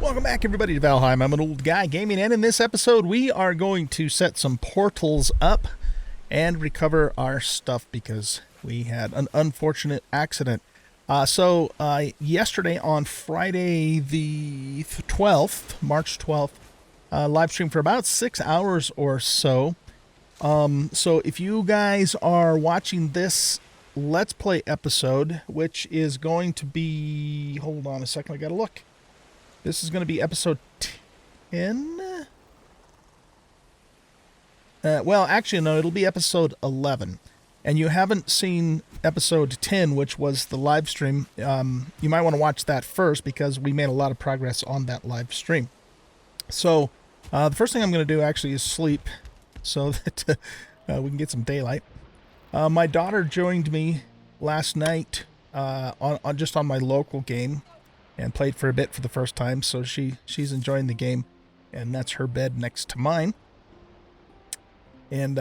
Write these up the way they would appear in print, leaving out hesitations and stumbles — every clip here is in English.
Welcome back, everybody, to Valheim. I'm an old guy gaming, and in this episode, we are going to set some portals up and recover our stuff because we had an unfortunate accident. Yesterday on Friday the 12th, March 12th, live stream for about 6 hours or so. So if you guys are watching this Let's Play episode, which is going to be... Hold on a second, I gotta look. This is going to be episode 10? Well, actually, no, it'll be episode 11. And you haven't seen episode 10, which was the live stream. You might want to watch that first because we made a lot of progress on that live stream. So, the first thing I'm going to do actually is sleep so that we can get some daylight. My daughter joined me last night just on my local game and played for a bit for the first time, so she's enjoying the game, and that's her bed next to mine. And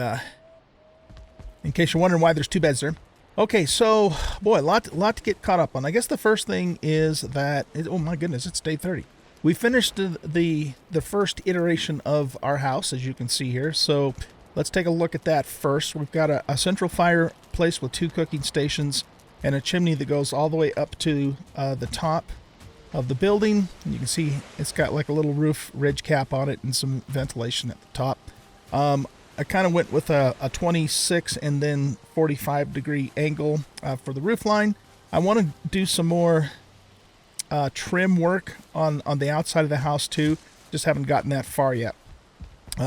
in case you're wondering why there's two beds there. Okay, so, boy, a lot to get caught up on. I guess the first thing is that, oh my goodness, it's day 30. We finished the first iteration of our house, as you can see here, so let's take a look at that first. We've got a central fireplace with 2 cooking stations and a chimney that goes all the way up to the top of the building. And you can see it's got like a little roof ridge cap on it and some ventilation at the top. I kind of went with a 26 and then 45 degree angle for the roof line. I want to do some more trim work on the outside of the house too. Just haven't gotten that far yet.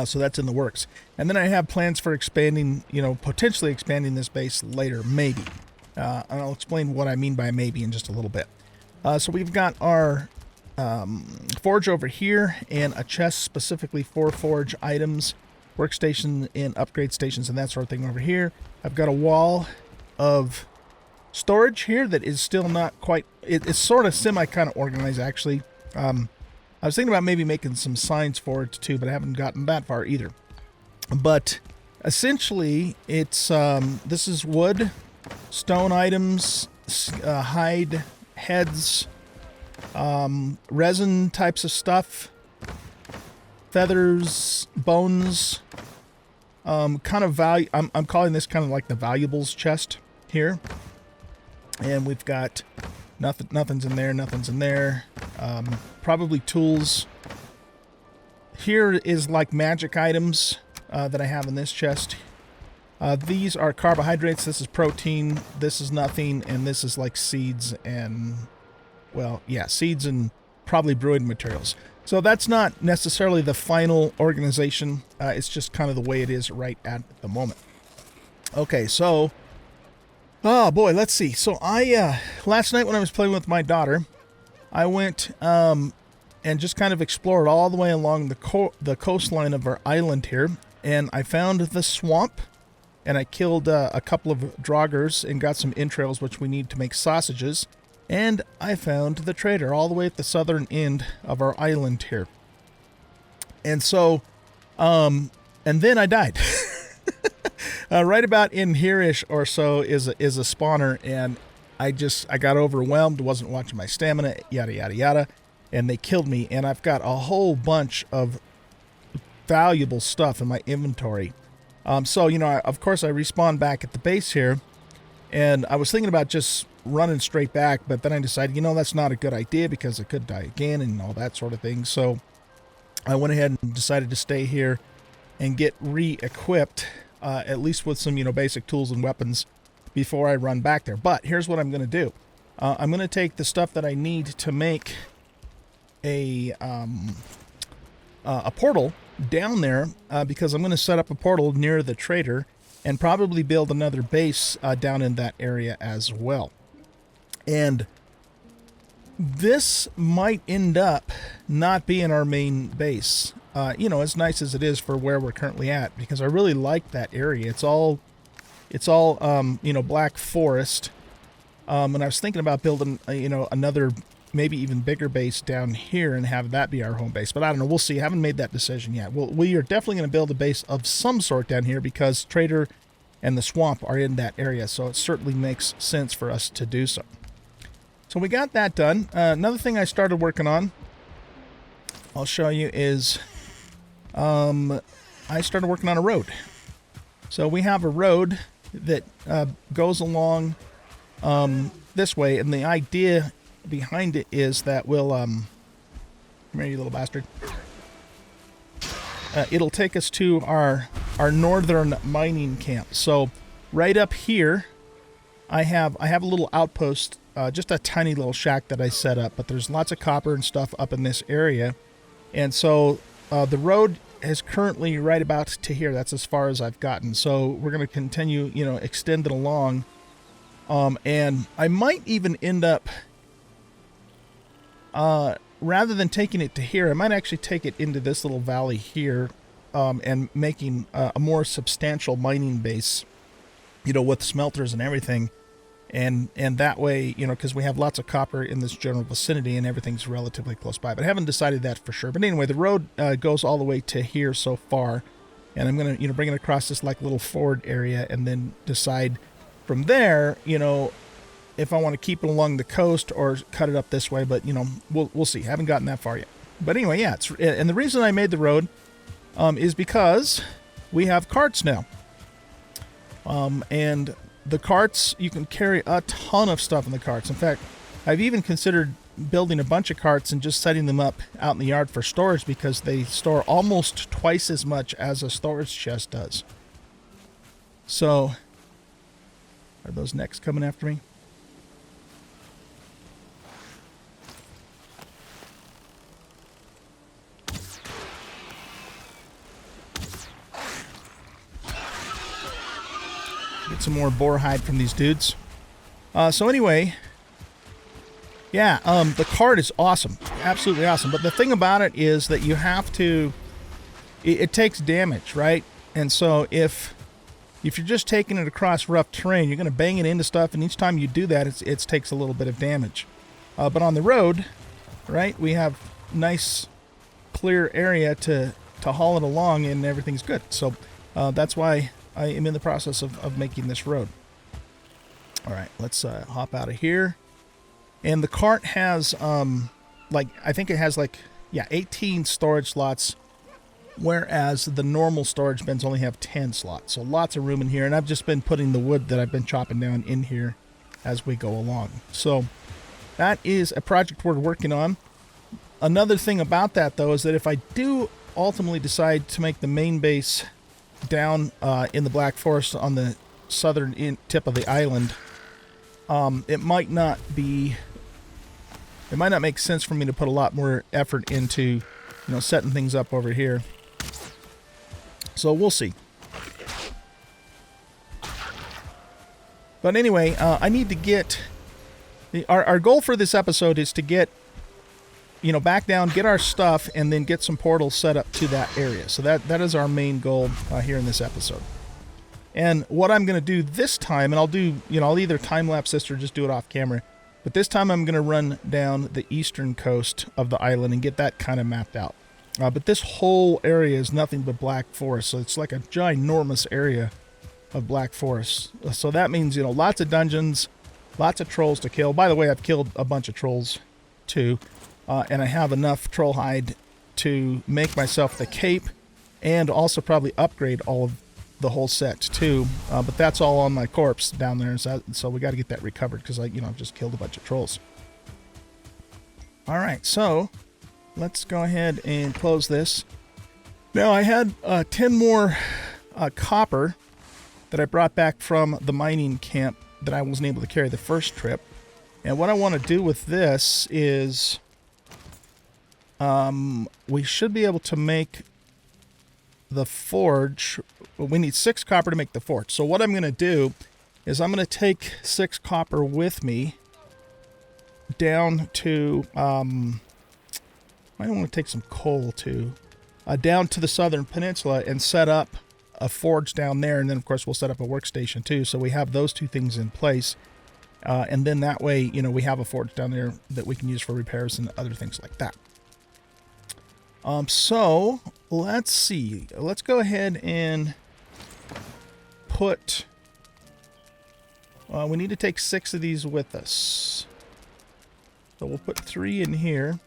So that's in the works. And then I have plans for expanding, potentially expanding this base later, maybe. And I'll explain what I mean by maybe in just a little bit. So we've got our forge over here and a chest specifically for forge items, workstation and upgrade stations and that sort of thing over here. I've got a wall of storage here that is still not quite, it's sort of semi kind of organized actually. I was thinking about maybe making some signs for it too, but I haven't gotten that far either. But essentially it's, this is wood, stone items, hide, heads, resin types of stuff, feathers, bones, kind of value. I'm calling this kind of like the valuables chest here. And we've got nothing's in there. Probably tools. Here is like magic items that I have in this chest. These are carbohydrates. This is protein. This is nothing. And this is like seeds and, well, yeah, seeds and probably brewing materials. So that's not necessarily the final organization. It's just kind of the way it is right at the moment. Okay, so, oh boy, let's see. So I, last night when I was playing with my daughter, I went and just kind of explored all the way along the coastline of our island here. And I found the swamp. And I killed a couple of draugrs and got some entrails, which we need to make sausages. And I found the trader all the way at the southern end of our island here. And so, and then I died. Right about in here-ish or so is a spawner, and I got overwhelmed, wasn't watching my stamina, yada, yada, yada, and they killed me. And I've got a whole bunch of valuable stuff in my inventory. So, of course, I respawned back at the base here, and I was thinking about just running straight back, but then I decided, that's not a good idea because I could die again and all that sort of thing. So I went ahead and decided to stay here and get re-equipped, at least with some, basic tools and weapons before I run back there. But here's what I'm going to do. I'm going to take the stuff that I need to make a portal down there because I'm going to set up a portal near the trader and probably build another base down in that area as well. And this might end up not being our main base, as nice as it is for where we're currently at, because I really like that area. It's all black forest. And I was thinking about building, another maybe even bigger base down here and have that be our home base. But I don't know. We'll see. I haven't made that decision yet. Well, we are definitely going to build a base of some sort down here because Trader and the swamp are in that area. So it certainly makes sense for us to do so. So we got that done. Another thing I started working on I'll show you is I started working on a road. So we have a road that goes along this way, and the idea behind it is that we'll come here, you little bastard. It'll take us to our northern mining camp. So right up here, I have a little outpost, just a tiny little shack that I set up, but there's lots of copper and stuff up in this area. And so the road is currently right about to here. That's as far as I've gotten. So we're going to continue, extend it along. And I might even end up, rather than taking it to here, I might actually take it into this little valley here, and making a more substantial mining base, with smelters and everything. And that way, because we have lots of copper in this general vicinity and everything's relatively close by. But I haven't decided that for sure. But anyway, the road goes all the way to here so far. And I'm going to, bring it across this like little ford area and then decide from there, if I want to keep it along the coast or cut it up this way. But, we'll see. Haven't gotten that far yet. But anyway, yeah. And the reason I made the road is because we have carts now. And the carts, you can carry a ton of stuff in the carts. In fact, I've even considered building a bunch of carts and just setting them up out in the yard for storage because they store almost twice as much as a storage chest does. So, are those necks coming after me? Get some more boar hide from these dudes. So anyway, yeah, the cart is awesome. Absolutely awesome. But the thing about it is that you have to... It takes damage, right? And so if you're just taking it across rough terrain, you're going to bang it into stuff, and each time you do that, it takes a little bit of damage. But on the road, right, we have nice, clear area to haul it along, and everything's good. So that's why I am in the process of making this road. All right, let's hop out of here. And the cart has, I think it has 18 storage slots, whereas the normal storage bins only have 10 slots. So lots of room in here. And I've just been putting the wood that I've been chopping down in here as we go along. So that is a project we're working on. Another thing about that, though, is that if I do ultimately decide to make the main base down in the Black Forest on the southern tip of the island, it might not make sense for me to put a lot more effort into, setting things up over here. So we'll see. But anyway, I need to get... Our goal for this episode is to get, back down, get our stuff, and then get some portals set up to that area. So that is our main goal here in this episode. And what I'm going to do this time, and I'll do, I'll either time-lapse this or just do it off camera. But this time I'm going to run down the eastern coast of the island and get that kind of mapped out. But this whole area is nothing but Black Forest. So it's like a ginormous area of Black Forest. So that means, lots of dungeons, lots of trolls to kill. By the way, I've killed a bunch of trolls too. And I have enough troll hide to make myself the cape and also probably upgrade all of the whole set too. But that's all on my corpse down there. So we got to get that recovered because I've just killed a bunch of trolls. All right, so let's go ahead and close this. Now I had 10 more copper that I brought back from the mining camp that I wasn't able to carry the first trip. And what I want to do with this is... we should be able to make the forge. We need 6 copper to make the forge. So what I'm going to do is I'm going to take 6 copper with me down to, I want to take some coal too, down to the southern peninsula and set up a forge down there. And then of course we'll set up a workstation too. So we have those 2 things in place. And then that way, we have a forge down there that we can use for repairs and other things like that. So let's see. Let's go ahead and put... we need to take 6 of these with us. So we'll put 3 in here.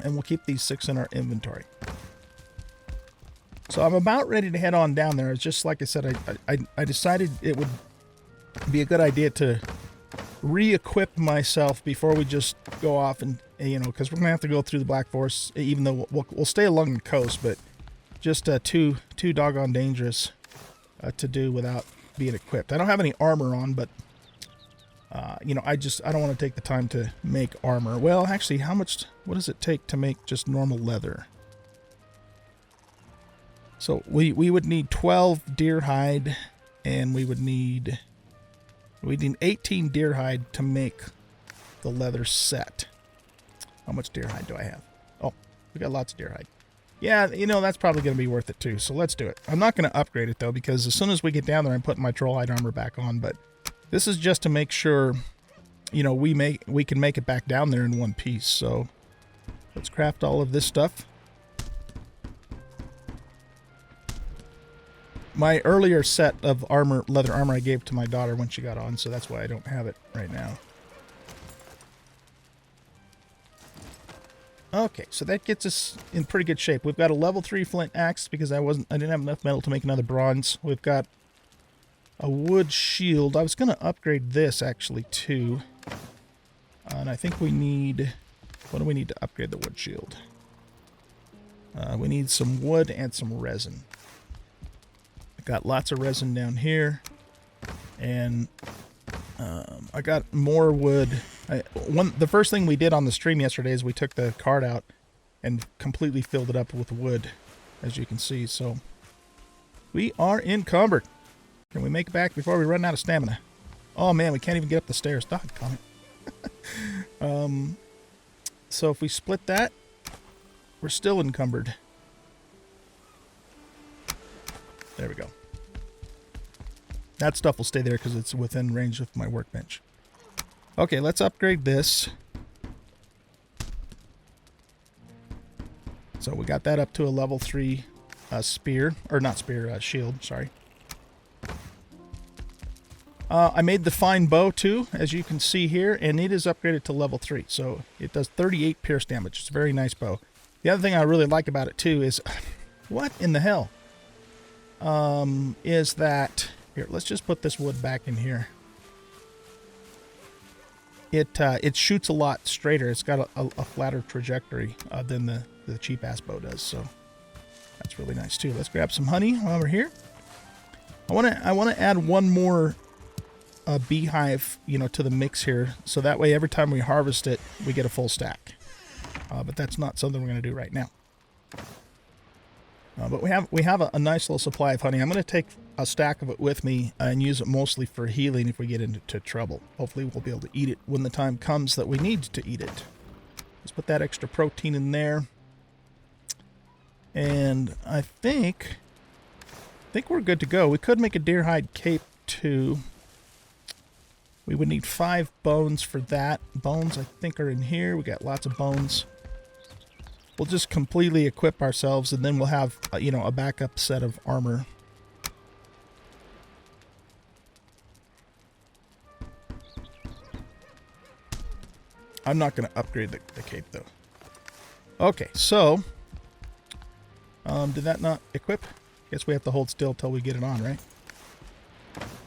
And we'll keep these 6 in our inventory. So I'm about ready to head on down there. It's just like I said, I decided it would be a good idea to re-equip myself before we just go off and, you know, because we're going to have to go through the Black Forest, even though we'll stay along the coast, but just too doggone dangerous to do without being equipped. I don't have any armor on, but, you know, I don't want to take the time to make armor. Well, actually, what does it take to make just normal leather? So we would need 12 deer hide, and we'd need 18 deer hide to make the leather set. How much deer hide do I have? Oh, we got lots of deer hide. Yeah, you know, that's probably going to be worth it too, so let's do it. I'm not going to upgrade it, though, because as soon as we get down there, I'm putting my troll hide armor back on, but this is just to make sure, you know, we can make it back down there in one piece. So let's craft all of this stuff. My earlier set of leather armor I gave to my daughter when she got on, so that's why I don't have it right now. Okay, so that gets us in pretty good shape. We've got a level 3 flint axe because I didn't have enough metal to make another bronze. We've got a wood shield. I was going to upgrade this actually too. And I think we need, what do we need to upgrade the wood shield? We need some wood and some resin. Got lots of resin down here, and I got more wood. The first thing we did on the stream yesterday is we took the cart out and completely filled it up with wood, as you can see. So we are encumbered. Can we make it back before we run out of stamina? Oh man, we can't even get up the stairs. Doggone it. So if we split that, we're still encumbered. There we go. That stuff will stay there because it's within range of my workbench. Okay, let's upgrade this. So we got that up to a level 3 spear. Or not spear, shield, sorry. I made the fine bow too, as you can see here, and it is upgraded to level 3. So it does 38 pierce damage. It's a very nice bow. The other thing I really like about it too is... what in the hell? Is that... Here, let's just put this wood back in here. It shoots a lot straighter. It's got a flatter trajectory than the cheap-ass bow does, so that's really nice too. Let's grab some honey while we're here. I want to add one more beehive, you know, to the mix here, so that way every time we harvest it, we get a full stack. But that's not something we're going to do right now. But we have a nice little supply of honey. I'm going to take a stack of it with me and use it mostly for healing if we get into trouble. Hopefully we'll be able to eat it when the time comes that we need to eat it. Let's put that extra protein in there. And I think we're good to go. We could make a deer hide cape too. We would need 5 bones for that. Bones I think are in here. We got lots of bones. We'll just completely equip ourselves, and then we'll have, you know, a backup set of armor. I'm not going to upgrade the cape, though. Okay, so... did that not equip? Guess we have to hold still till we get it on, right?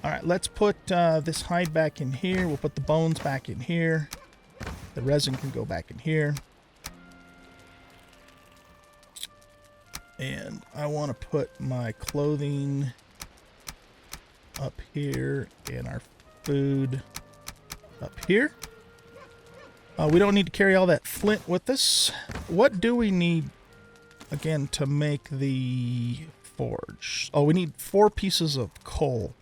Alright, let's put this hide back in here. We'll put the bones back in here. The resin can go back in here. And I want to put my clothing up here and our food up here. We don't need to carry all that flint with us. What do we need, again, to make the forge? Oh, we need 4 pieces of coal.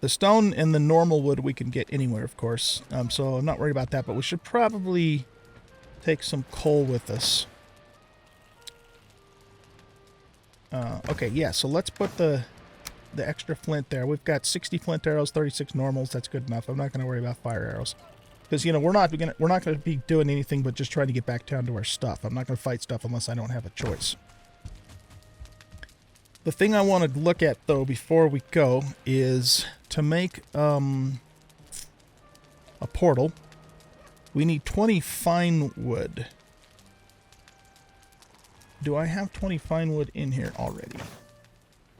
The stone and the normal wood we can get anywhere, of course. So I'm not worried about that, but we should probably take some coal with us. Okay, yeah, so let's put the extra flint there. We've got 60 flint arrows, 36 normals. That's good enough. I'm not going to worry about fire arrows. Because, you know, we're not going to be doing anything but just trying to get back down to our stuff. I'm not going to fight stuff unless I don't have a choice. The thing I want to look at, though, before we go is to make a portal. We need 20 fine wood. do I have 20 fine wood in here already?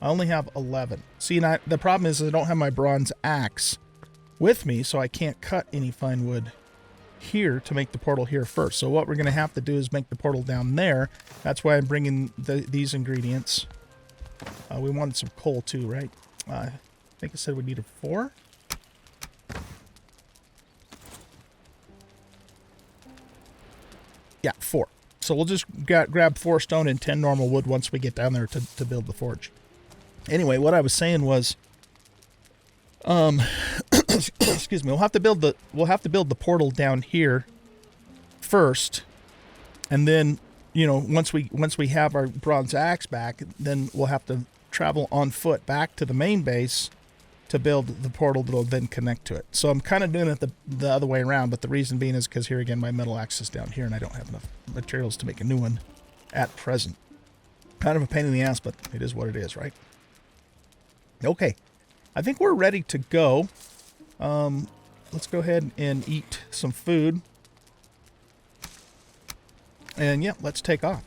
I only have 11. See, and the problem is I don't have my bronze axe with me, so I can't cut any fine wood here to make the portal here first. So what we're going to have to do is make the portal down there. That's why I'm bringing these ingredients. We wanted some coal too, right? I think I said we needed 4. Yeah, 4. So we'll just grab 4 stone and 10 normal wood once we get down there to build the forge. Anyway, what I was saying was, excuse me, we'll have to build the portal down here first, and then, you know, once we have our bronze axe back, then we'll have to travel on foot back to the main base to build the portal that'll then connect to it. So I'm kind of doing it the other way around, but the reason being is because here again my metal axe is down here and I don't have enough materials to make a new one at present. Kind of a pain in the ass, but it is what it is, right? Okay, I think we're ready to go. Let's go ahead and eat some food. And yeah, let's take off.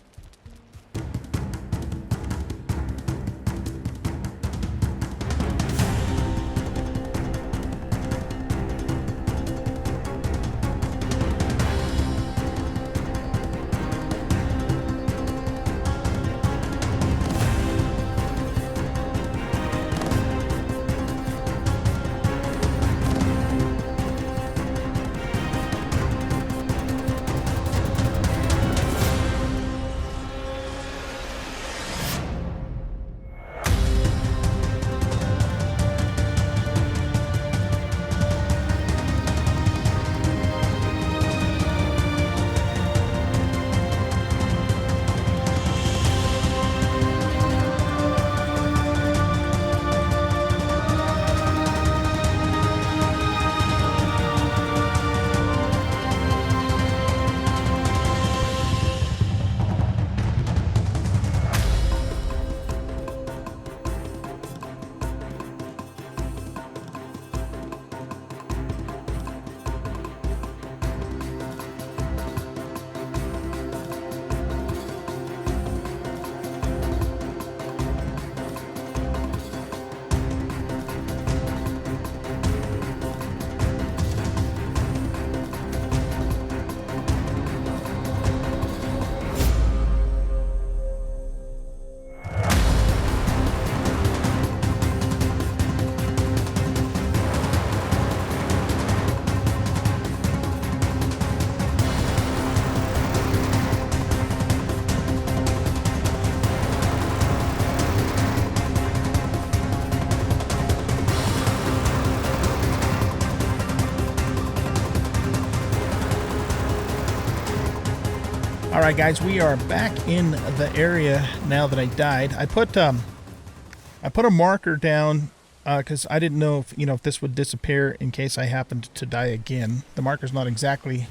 All right, guys, we are back in the area now that I died. I put a marker down because I didn't know if this would disappear in case I happened to die again. The marker's not exactly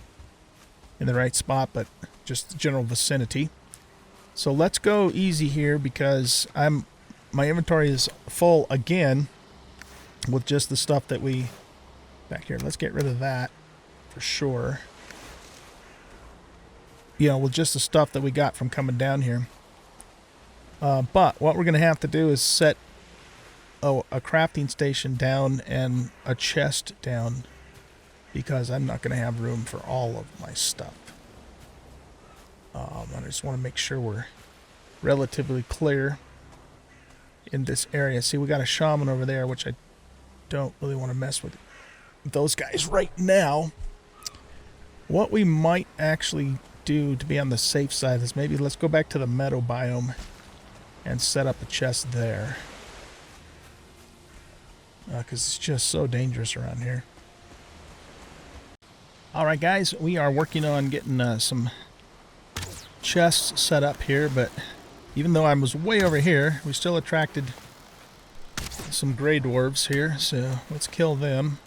in the right spot, but just the general vicinity. So let's go easy here because my inventory is full again with just the stuff that we back here. Let's get rid of that for sure. With just the stuff that we got from coming down here. But what we're going to have to do is set a crafting station down and a chest down because I'm not going to have room for all of my stuff. I just want to make sure we're relatively clear in this area. See, we got a shaman over there, which I don't really want to mess with those guys right now. What we might actually do to be on the safe side is maybe let's go back to the meadow biome and set up a chest there because it's just so dangerous around here. Alright guys, we are working on getting some chests set up here, but even though I was way over here, we still attracted some gray dwarves here, so let's kill them.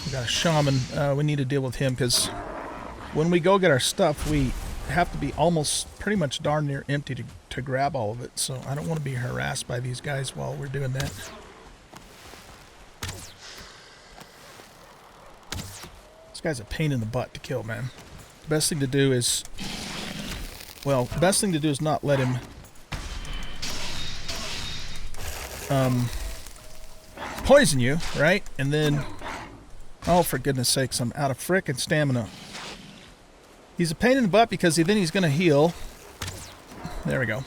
We got a shaman. We need to deal with him because when we go get our stuff, we have to be almost pretty much darn near empty to grab all of it. So I don't want to be harassed by these guys while we're doing that. This guy's a pain in the butt to kill, man. To best thing to do is, well, best thing to do is not let him poison you, right? And then, oh, for goodness sakes, I'm out of frickin' stamina. He's a pain in the butt because then he's going to heal. There we go.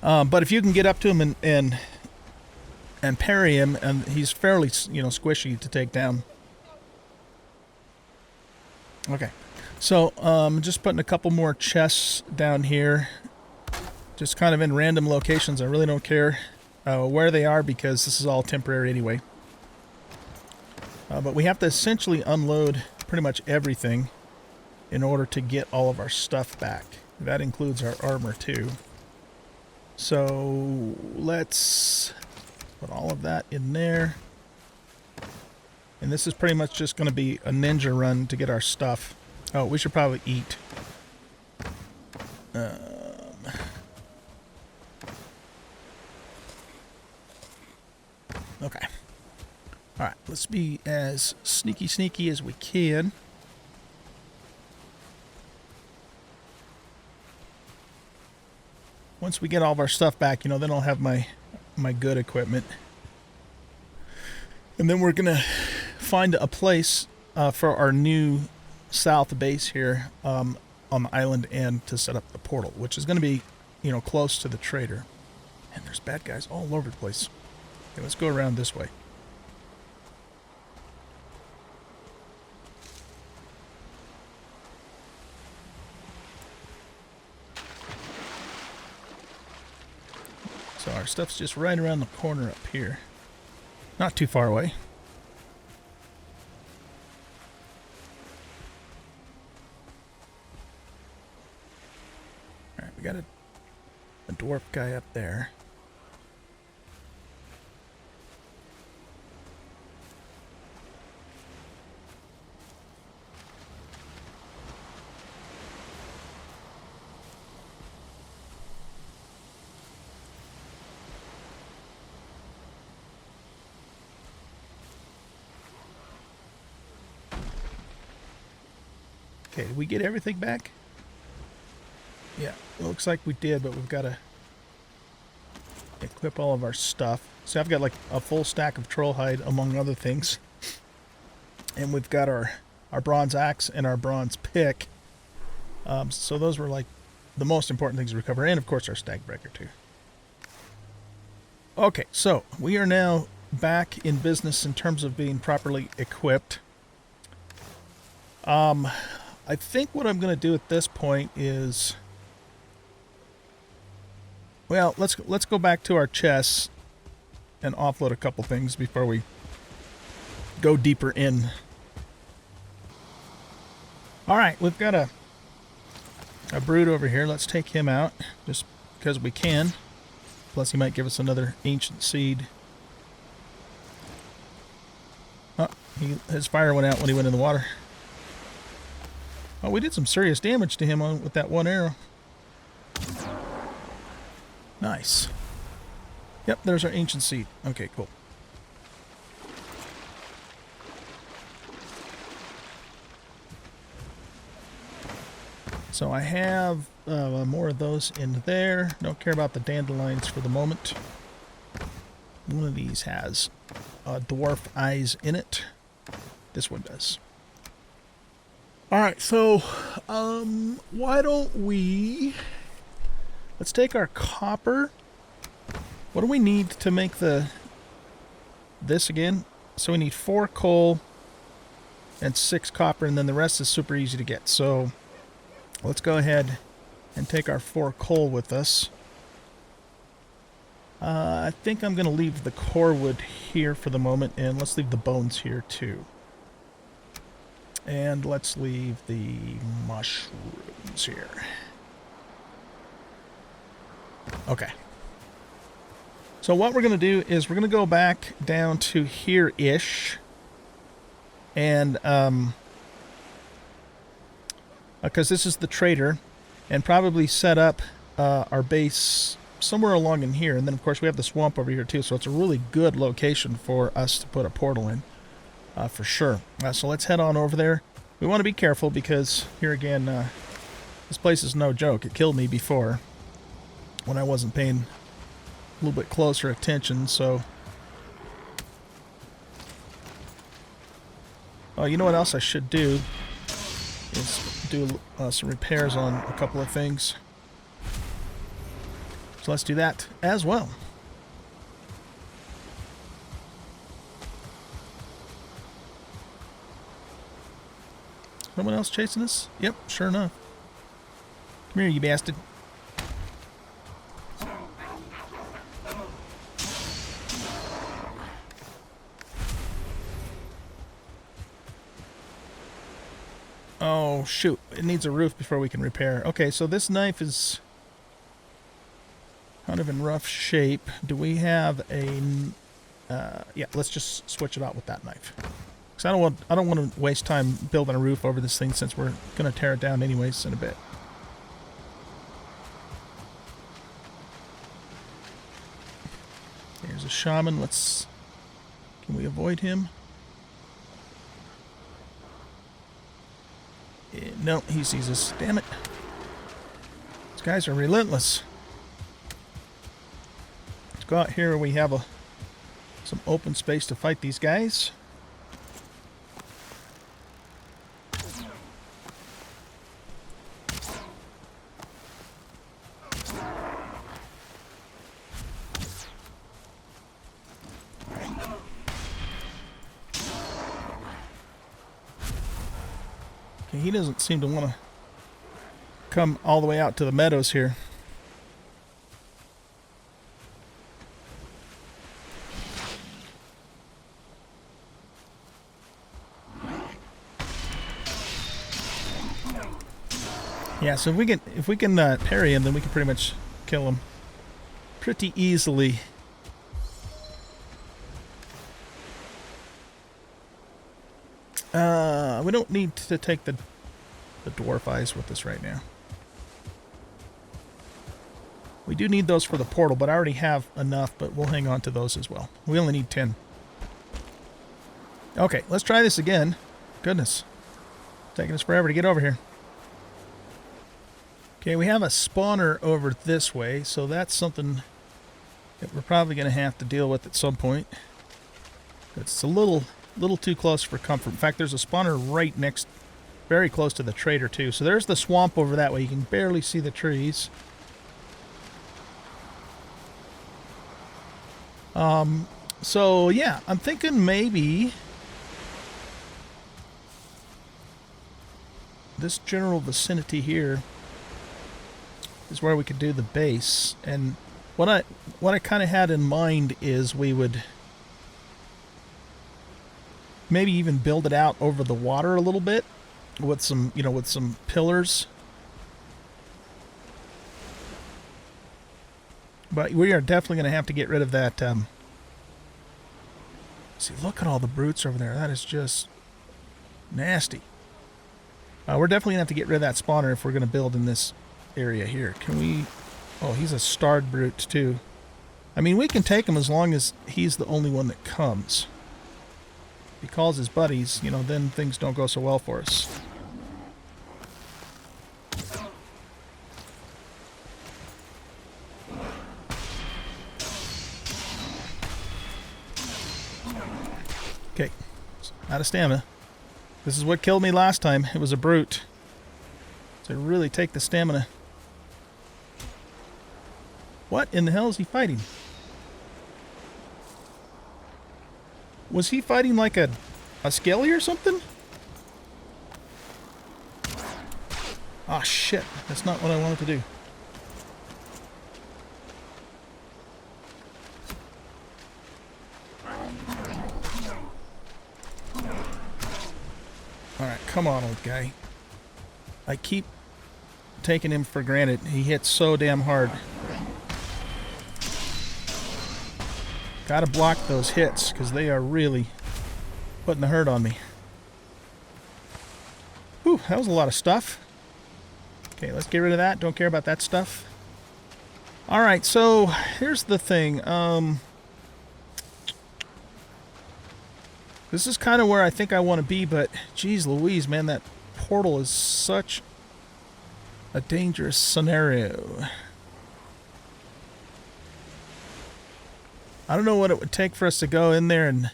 But if you can get up to him and parry him, and he's fairly, squishy to take down. Okay. So, just putting a couple more chests down here. Just kind of in random locations. I really don't care where they are because this is all temporary anyway. But we have to essentially unload pretty much everything in order to get all of our stuff back. That includes our armor too. So let's put all of that in there. And this is pretty much just going to be a ninja run to get our stuff. Oh, we should probably eat. Okay. Alright, let's be as sneaky as we can. Once we get all of our stuff back, then I'll have my good equipment. And then we're going to find a place for our new south base here on the island and to set up the portal, which is going to be, close to the trader. And there's bad guys all over the place. Okay, let's go around this way. So our stuff's just right around the corner up here. Not too far away. Alright, we got a dwarf guy up there. Okay, did we get everything back? Yeah, looks like we did, but we've got to equip all of our stuff. So I've got like a full stack of troll hide, among other things. And we've got our bronze axe and our bronze pick. So those were like the most important things to recover. And of course our stag breaker too. Okay, so we are now back in business in terms of being properly equipped. I think what I'm going to do at this point is, well, let's go back to our chests and offload a couple things before we go deeper in. All right, we've got a brood over here. Let's take him out just because we can. Plus, he might give us another ancient seed. Oh, his fire went out when he went in the water. Oh, we did some serious damage to him with that one arrow. Nice. Yep, there's our ancient seed. Okay, cool. So I have more of those in there. Don't care about the dandelions for the moment. One of these has dwarf eyes in it. This one does. Alright, so why don't we... Let's take our copper. What do we need to make this again? So we need 4 coal and 6 copper, and then the rest is super easy to get. So let's go ahead and take our 4 coal with us. I think I'm going to leave the core wood here for the moment, and let's leave the bones here too. And let's leave the mushrooms here. Okay. So what we're going to do is we're going to go back down to here-ish. And, because this is the trader, and probably set up our base somewhere along in here. And then, of course, we have the swamp over here, too. So it's a really good location for us to put a portal in. For sure. So let's head on over there. we want to be careful because, here again, this place is no joke. It killed me before when I wasn't paying a little bit closer attention, so... Oh, you know what else I should do? Is do some repairs on a couple of things. So let's do that as well. Someone else chasing us? Yep, sure enough. Come here, you bastard. Oh, shoot. It needs a roof before we can repair. Okay, so this knife is kind of in rough shape. Do we have a... yeah, let's just switch it out with that knife. Because I don't want to waste time building a roof over this thing since we're going to tear it down anyways in a bit. Here's a shaman. Let's... Can we avoid him? No, he sees us. Damn it. These guys are relentless. Let's go out here where we have some open space to fight these guys. He doesn't seem to want to come all the way out to the meadows here. Yeah, so if we can parry him, then we can pretty much kill him pretty easily. We don't need to take the dwarf eyes with us right now. We do need those for the portal, but I already have enough, but we'll hang on to those as well. We only need 10. Okay, let's try this again. Goodness. It's taking us forever to get over here. Okay, we have a spawner over this way, so that's something that we're probably going to have to deal with at some point. It's a little too close for comfort. In fact, there's a spawner right next, very close to the trader too. So there's the swamp over that way. You can barely see the trees. So yeah, I'm thinking maybe this general vicinity here is where we could do the base. And what I kind of had in mind is we would maybe even build it out over the water a little bit with some, with some pillars. But we are definitely going to have to get rid of that. See, look at all the brutes over there. That is just nasty. We're definitely going to have to get rid of that spawner if we're going to build in this area here. Can we... Oh, he's a starred brute too. I mean, we can take him as long as he's the only one that comes. If he calls his buddies, then things don't go so well for us. Okay, out of stamina. This is what killed me last time. It was a brute. So really take the stamina. What in the hell is he fighting? Was he fighting like a skelly or something? Ah, shit. That's not what I wanted to do. Alright, come on, old guy. I keep taking him for granted. He hits so damn hard. Gotta block those hits, because they are really putting the hurt on me. Whew, that was a lot of stuff. Okay, let's get rid of that. Don't care about that stuff. Alright, so here's the thing. There's This is kind of where I think I want to be, but geez Louise, man, that portal is such a dangerous scenario. I don't know what it would take for us to go in there and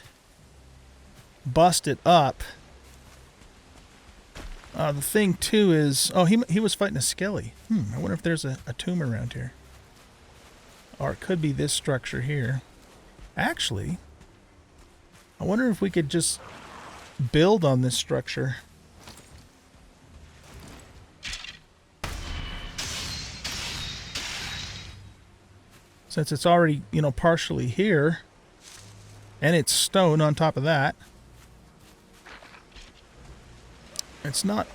bust it up. The thing, too, is... Oh, he was fighting a skelly. I wonder if there's a tomb around here. Or it could be this structure here. Actually, I wonder if we could just build on this structure. Since it's already, you know, partially here. And it's stone on top of that. It's not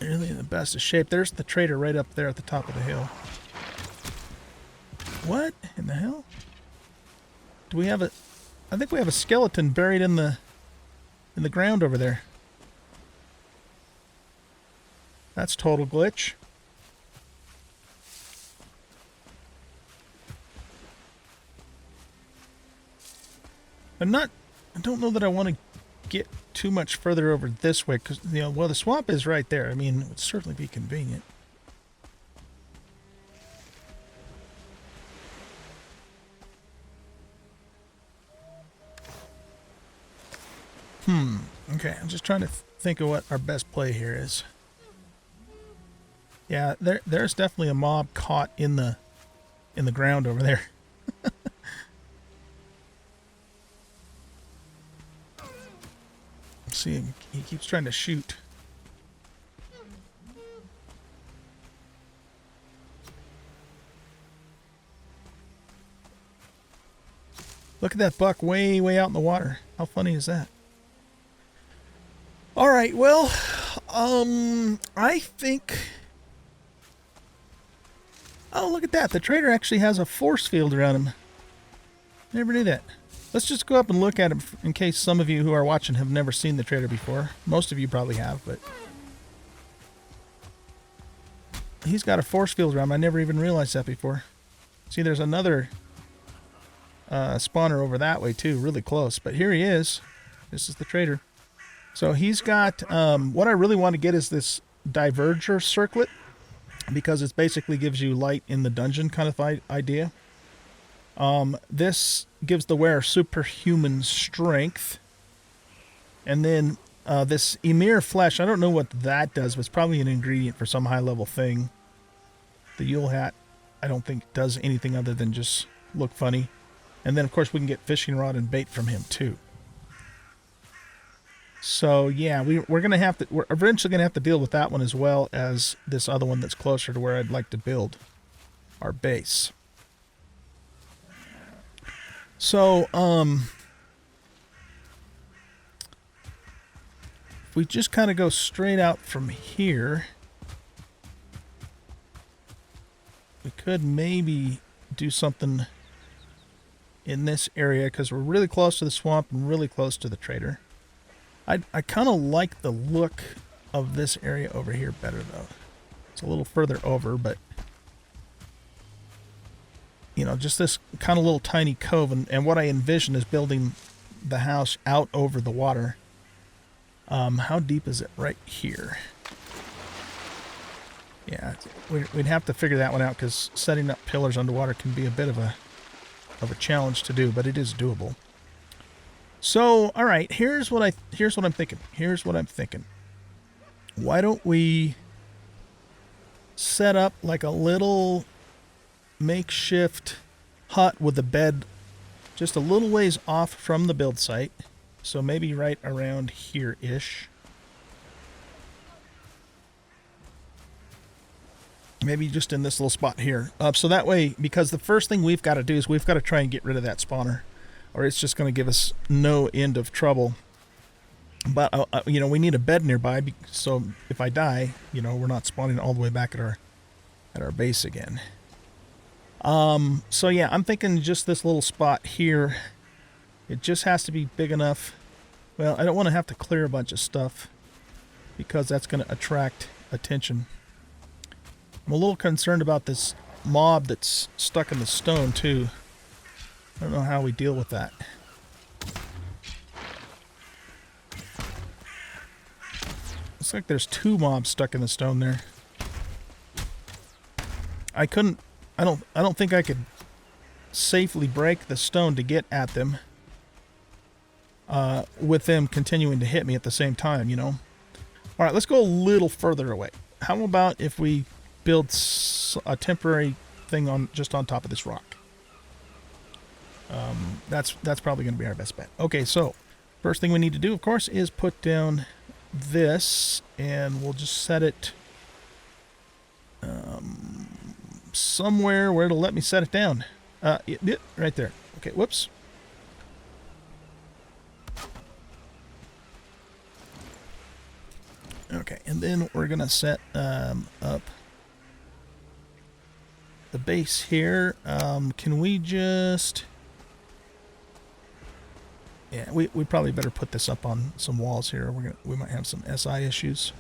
really in the best of shape. There's the trader right up there at the top of the hill. What in the hell? Do we have a... I think we have a skeleton buried in the ground over there. That's total glitch. I don't know that I want to get too much further over this way, because, you know, well, the swamp is right there. I mean, it would certainly be convenient. Okay, I'm just trying to think of what our best play here is. Yeah, there's definitely a mob caught in the ground over there. See, he keeps trying to shoot. Look at that buck way, way out in the water. How funny is that? All right, well, I think... Oh, look at that. The trader actually has a force field around him. Never knew that. Let's just go up and look at him in case some of you who are watching have never seen the trader before. Most of you probably have, but... He's got a force field around him. I never even realized that before. See, there's another spawner over that way, too. Really close. But here he is. This is the trader. So he's got... what I really want to get is this diverger circlet, because it basically gives you light in the dungeon kind of idea. This gives the wearer superhuman strength. And then this Emir flesh, I don't know what that does, but it's probably an ingredient for some high-level thing. The Yule hat, I don't think does anything other than just look funny. And then, of course, we can get fishing rod and bait from him, too. So, yeah, we're eventually going to have to deal with that one as well as this other one that's closer to where I'd like to build our base. So, if we just kind of go straight out from here, we could maybe do something in this area because we're really close to the swamp and really close to the trader. I kind of like the look of this area over here better, though. It's a little further over, but... You know, just this kind of little tiny cove, and what I envision is building the house out over the water. How deep is it right here? Yeah, we'd have to figure that one out, because setting up pillars underwater can be a bit of a challenge to do, but it is doable. So, all right, here's what I'm thinking. Why don't we set up like a little makeshift hut with a bed just a little ways off from the build site, so maybe right around here-ish. Maybe just in this little spot here. So that way, because the first thing we've got to do is we've got to try and get rid of that spawner, or it's just going to give us no end of trouble. But, you know, we need a bed nearby, so if I die, you know, we're not spawning all the way back at our base again. So yeah, I'm thinking just this little spot here. It just has to be big enough. Well, I don't want to have to clear a bunch of stuff because that's going to attract attention. I'm a little concerned about this mob that's stuck in the stone too. I don't know how we deal with that. Looks like there's 2 mobs stuck in the stone there. I don't think I could safely break the stone to get at them with them continuing to hit me at the same time, you know. All right, let's go a little further away. How about if we build a temporary thing just on top of this rock? That's probably going to be our best bet. Okay, so first thing we need to do, of course, is put down this, and we'll just set it somewhere where it'll let me set it down. Right there. Okay, whoops. Okay, and then we're going to set up the base here. Can we just... Yeah, we probably better put this up on some walls here. We might have some SI issues.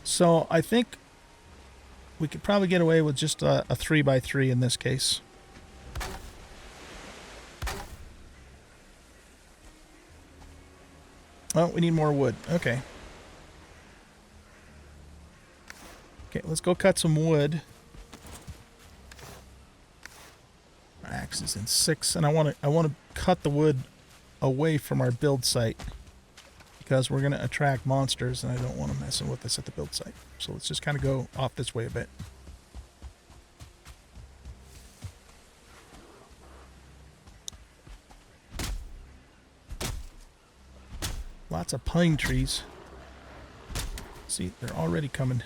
So I think we could probably get away with just a 3x3 in this case. Oh, we need more wood. Okay. Okay, let's go cut some wood. Our axe is in 6, and I want to cut the wood away from our build site because we're going to attract monsters, and I don't want them messing with us at the build site. So let's just kind of go off this way a bit. Lots of pine trees. See, they're already coming.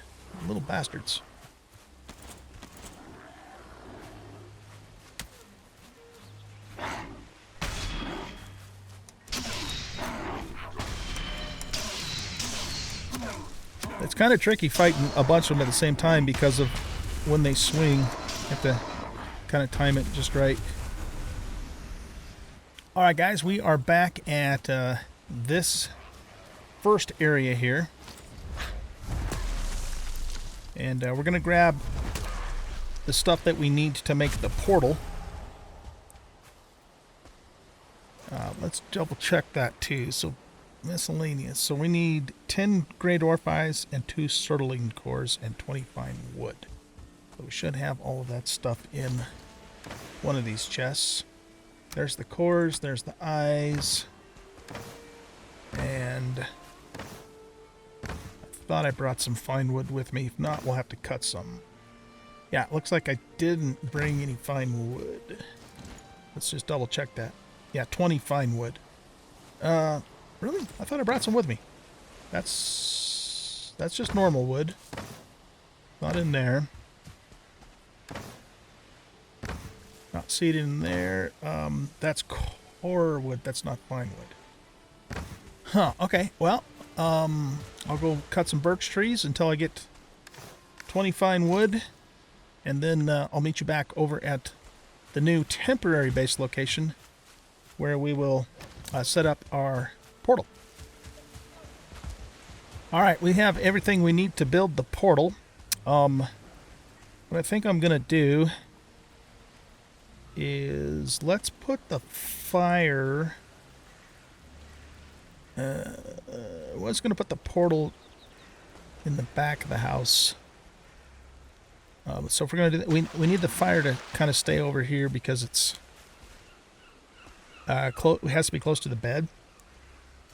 Little bastards. It's kind of tricky fighting a bunch of them at the same time because of when they swing. You have to kind of time it just right. Alright guys, we are back at this first area here. And we're going to grab the stuff that we need to make the portal. Let's double check that too. So miscellaneous. So we need 10 gray dwarf eyes and 2 sertling cores and 20 fine wood. So we should have all of that stuff in one of these chests. There's the cores, there's the eyes, and thought I brought some fine wood with me. If not, we'll have to cut some. Yeah, it looks like I didn't bring any fine wood. Let's just double check that. Yeah, 20 fine wood. Really? I thought I brought some with me. That's just normal wood. Not in there. Not seated in there. That's core wood. That's not fine wood. Huh, okay. Well, I'll go cut some birch trees until I get 20 fine wood, and then I'll meet you back over at the new temporary base location where we will set up our portal. Alright, we have everything we need to build the portal. What I think I'm going to do is let's put the fire... I was going to put the portal in the back of the house. So if we're going to do that, we need the fire to kind of stay over here because it's it has to be close to the bed.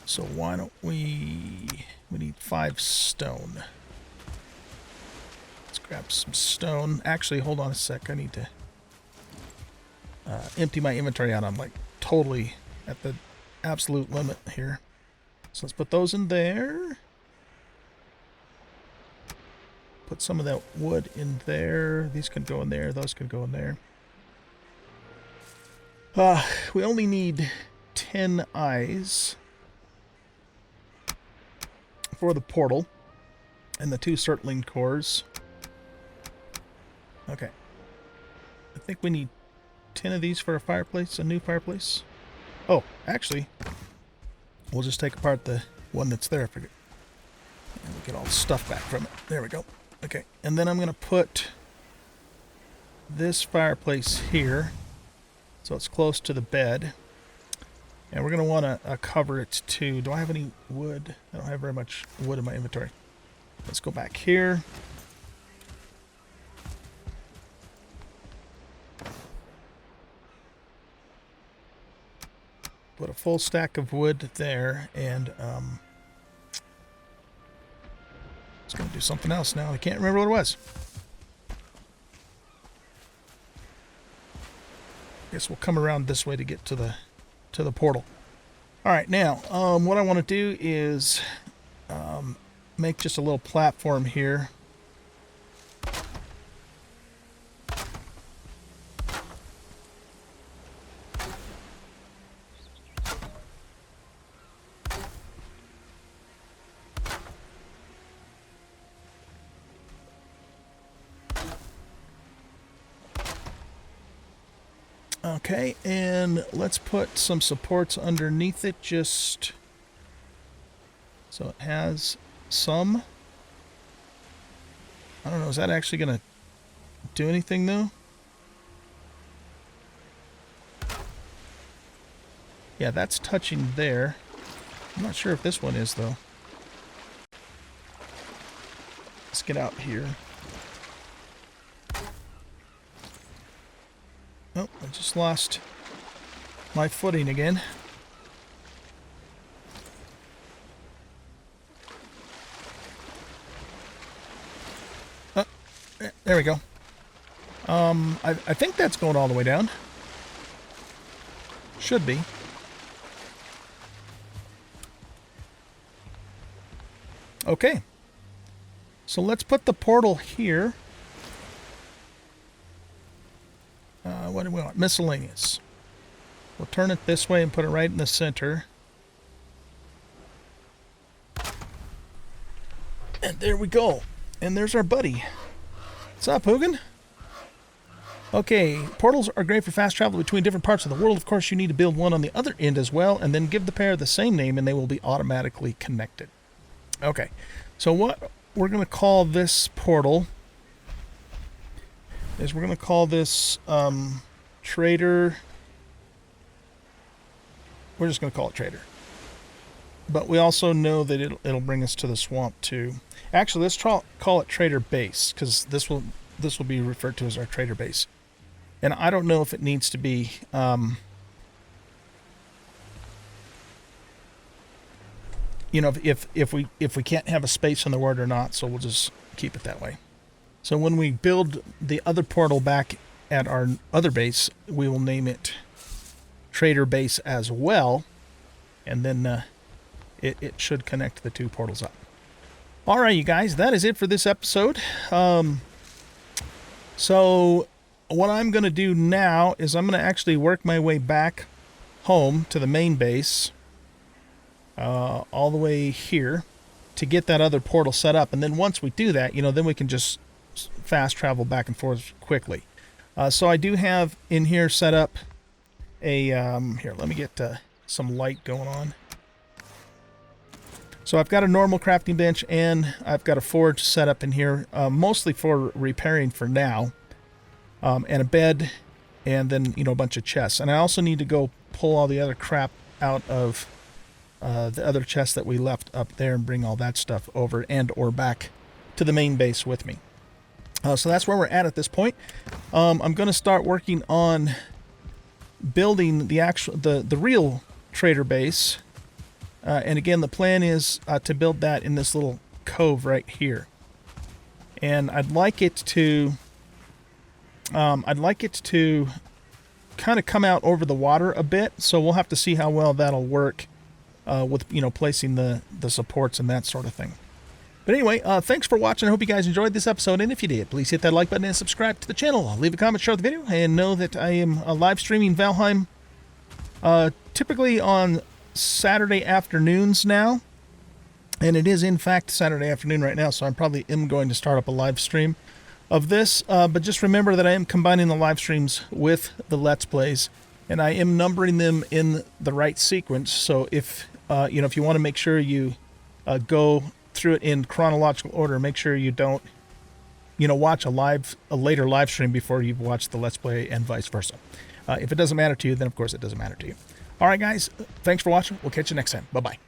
So why don't we need 5 stone. Let's grab some stone. Actually, hold on a sec. I need to empty my inventory out. I'm like totally at the absolute limit here. So let's put those in there. Put some of that wood in there. These can go in there. Those can go in there. We only need 10 eyes for the portal and the 2 sertling cores. Okay. I think we need 10 of these for a fireplace, a new fireplace. Oh, actually, we'll just take apart the one that's there. And we'll get all the stuff back from it. There we go. Okay, and then I'm going to put this fireplace here, so it's close to the bed. And we're going to want to cover it too. Do I have any wood? I don't have very much wood in my inventory. Let's go back here. Put a full stack of wood there, and it's going to do something else now. I can't remember what it was. Guess we'll come around this way to get to the portal. All right, now what I want to do is make just a little platform here. Okay, and let's put some supports underneath it just so it has some. I don't know, is that actually going to do anything though? Yeah, that's touching there. I'm not sure if this one is though. Let's get out here. Oh, I just lost my footing again. Oh, there we go. I think that's going all the way down. Should be. Okay. So let's put the portal here. What do we want? Miscellaneous. We'll turn it this way and put it right in the center. And there we go. And there's our buddy. What's up, Hugin? Okay, portals are great for fast travel between different parts of the world. Of course, you need to build one on the other end as well, and then give the pair the same name, and they will be automatically connected. Okay, so what we're going to call this portal is we're going to call this Trader. We're just going to call it Trader. But we also know that it'll bring us to the swamp too. Actually, let's call it Trader Base, because this will be referred to as our Trader Base. And I don't know if it needs to be you know, if we can't have a space in the word or not, so we'll just keep it that way. So when we build the other portal back at our other base, we will name it Trader Base as well, and then it should connect the two portals up. All right, you guys, that is it for this episode. So what I'm going to do now is I'm going to actually work my way back home to the main base, all the way here, to get that other portal set up. And then once we do that, you know, then we can just fast travel back and forth quickly. So I do have in here set up a, here, let me get some light going on. So I've got a normal crafting bench, and I've got a forge set up in here, mostly for repairing for now, and a bed, and then, you know, a bunch of chests. And I also need to go pull all the other crap out of the other chests that we left up there and bring all that stuff over and or back to the main base with me. So that's where we're at this point. I'm going to start working on building the real trader base. And again, the plan is to build that in this little cove right here. And I'd like it to kind of come out over the water a bit. So we'll have to see how well that'll work with, you know, placing the supports and that sort of thing. But anyway, thanks for watching. I hope you guys enjoyed this episode. And if you did, please hit that like button and subscribe to the channel. Leave a comment, share the video, and know that I am live streaming Valheim typically on Saturday afternoons now. And it is, in fact, Saturday afternoon right now, so I probably am going to start up a live stream of this. But just remember that I am combining the live streams with the Let's Plays, and I am numbering them in the right sequence. So if you know, if you want to make sure you go through it in chronological order, make sure you don't watch a later live stream before you've watched the Let's Play and vice versa. If it doesn't matter to you, then of course it doesn't matter to you. All right, guys, thanks for watching. We'll catch you next time. Bye-bye.